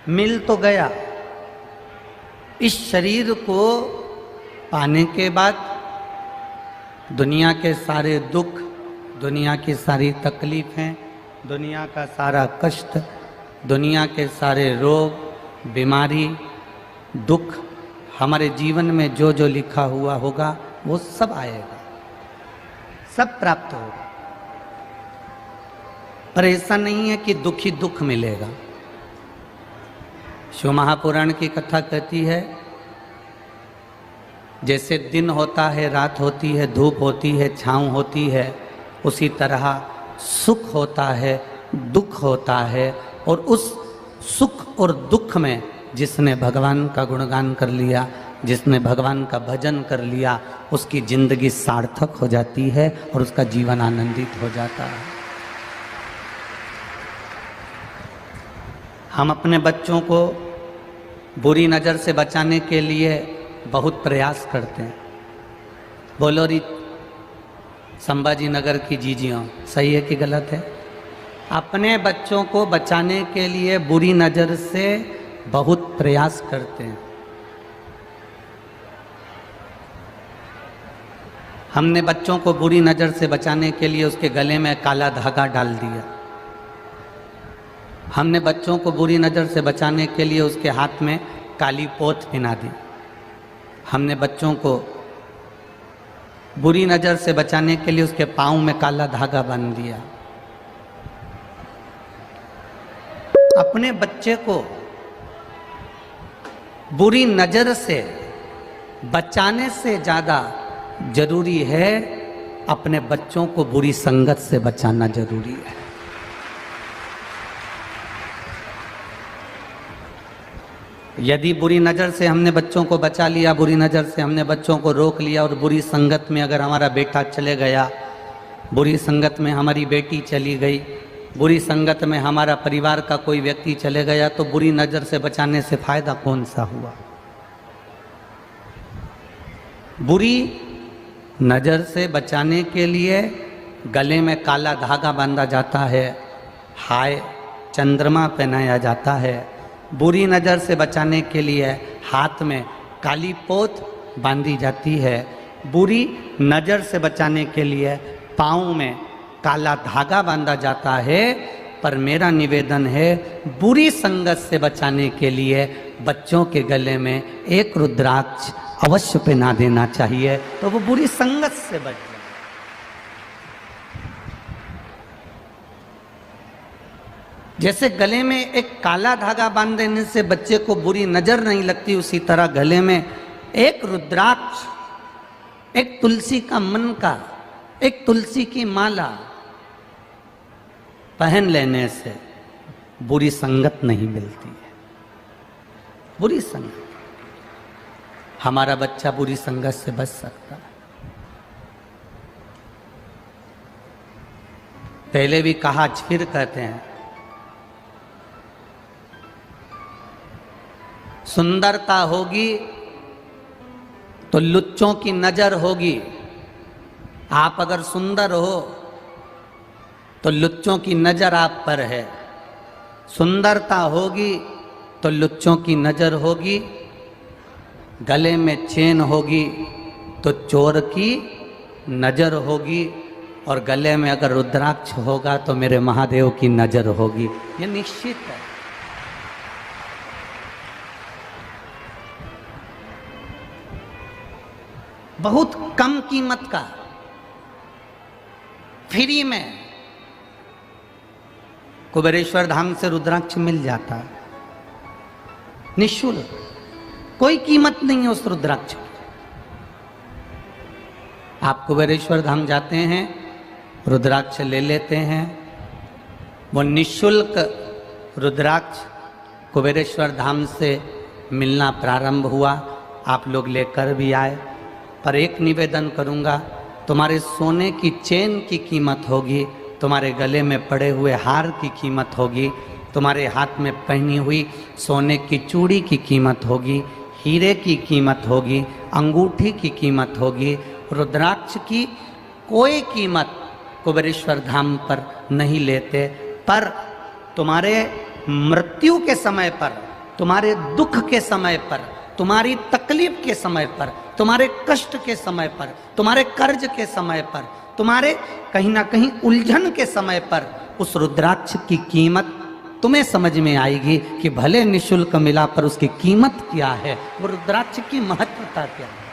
मिल तो गया। इस शरीर को पाने के बाद दुनिया के सारे दुख, दुनिया की सारी तकलीफ़ें, दुनिया का सारा कष्ट, दुनिया के सारे रोग, बीमारी, दुख, हमारे जीवन में जो जो लिखा हुआ होगा वो सब आएगा, सब प्राप्त होगा। पर ऐसा नहीं है कि दुख ही दुख मिलेगा। शिव महापुराण की कथा कहती है, जैसे दिन होता है, रात होती है, धूप होती है, छाँव होती है, उसी तरह सुख होता है, दुख होता है। और उस सुख और दुख में जिसने भगवान का गुणगान कर लिया, जिसने भगवान का भजन कर लिया, उसकी जिंदगी सार्थक हो जाती है और उसका जीवन आनंदित हो जाता है। हम अपने बच्चों को बुरी नज़र से बचाने के लिए बहुत प्रयास करते हैं। बोलो री संभाजी नगर की जीजियों, सही है कि गलत है? अपने बच्चों को बचाने के लिए बुरी नज़र से बहुत प्रयास करते हैं। हमने बच्चों को बुरी नज़र से बचाने के लिए उसके गले में काला धागा डाल दिया। हमने बच्चों को बुरी नज़र से बचाने के लिए उसके हाथ में काली पोत पहना दी। हमने बच्चों को बुरी नज़र से बचाने के लिए उसके पाँव में काला धागा बांध दिया। अपने बच्चे को बुरी नज़र से बचाने से ज़्यादा जरूरी है अपने बच्चों को बुरी संगत से बचाना जरूरी है। यदि बुरी नज़र से हमने बच्चों को बचा लिया, बुरी नज़र से हमने बच्चों को रोक लिया और बुरी संगत में अगर हमारा बेटा चले गया, बुरी संगत में हमारी बेटी चली गई, बुरी संगत में हमारा परिवार का कोई व्यक्ति चले गया, तो बुरी नज़र से बचाने से फ़ायदा कौन सा हुआ? बुरी नज़र से बचाने के लिए गले में काला धागा बांधा जाता है, हाय चंद्रमा पहनाया जाता है। बुरी नज़र से बचाने के लिए हाथ में काली पोत बांधी जाती है। बुरी नज़र से बचाने के लिए पाँव में काला धागा बांधा जाता है। पर मेरा निवेदन है, बुरी संगत से बचाने के लिए बच्चों के गले में एक रुद्राक्ष अवश्य पहना देना चाहिए, तो वो बुरी संगत से बच जाए। जैसे गले में एक काला धागा बांध देने से बच्चे को बुरी नज़र नहीं लगती, उसी तरह गले में एक रुद्राक्ष, एक तुलसी का मन का, एक तुलसी की माला पहन लेने से बुरी संगत नहीं मिलती है। बुरी संगत, हमारा बच्चा बुरी संगत से बच सकता है। पहले भी कहा, आज फिर कहते हैं, सुंदरता होगी तो लुच्चों की नजर होगी। आप अगर सुंदर हो तो लुच्चों की नजर आप पर है। सुंदरता होगी तो लुच्चों की नजर होगी। गले में चेन होगी तो चोर की नजर होगी। और गले में अगर रुद्राक्ष होगा तो मेरे महादेव की नजर होगी। ये निश्चित है। बहुत कम कीमत का, फ्री में कुबेरेश्वर धाम से रुद्राक्ष मिल जाता है, निःशुल्क, कोई कीमत नहीं है उस रुद्राक्ष की। आप कुबेरेश्वर धाम जाते हैं, रुद्राक्ष ले लेते हैं, वो निःशुल्क रुद्राक्ष कुबेरेश्वर धाम से मिलना प्रारंभ हुआ। आप लोग लेकर भी आए। पर एक निवेदन करूंगा, तुम्हारे सोने की चेन की कीमत होगी, तुम्हारे गले में पड़े हुए हार की कीमत होगी, तुम्हारे हाथ में पहनी हुई सोने की चूड़ी की कीमत होगी, हीरे की कीमत होगी, अंगूठी की कीमत होगी। रुद्राक्ष की कोई कीमत कुबेरेश्वर धाम पर नहीं लेते। पर तुम्हारे मृत्यु के समय पर तुम्हारे दुख के समय पर, तुम्हारी तकलीफ के समय पर, तुम्हारे कष्ट के समय पर, तुम्हारे कर्ज के समय पर, तुम्हारे कहीं ना कहीं उलझन के समय पर उस रुद्राक्ष की कीमत तुम्हें समझ में आएगी कि भले निःशुल्क मिला पर उसकी कीमत क्या है, वो रुद्राक्ष की महत्वता क्या है।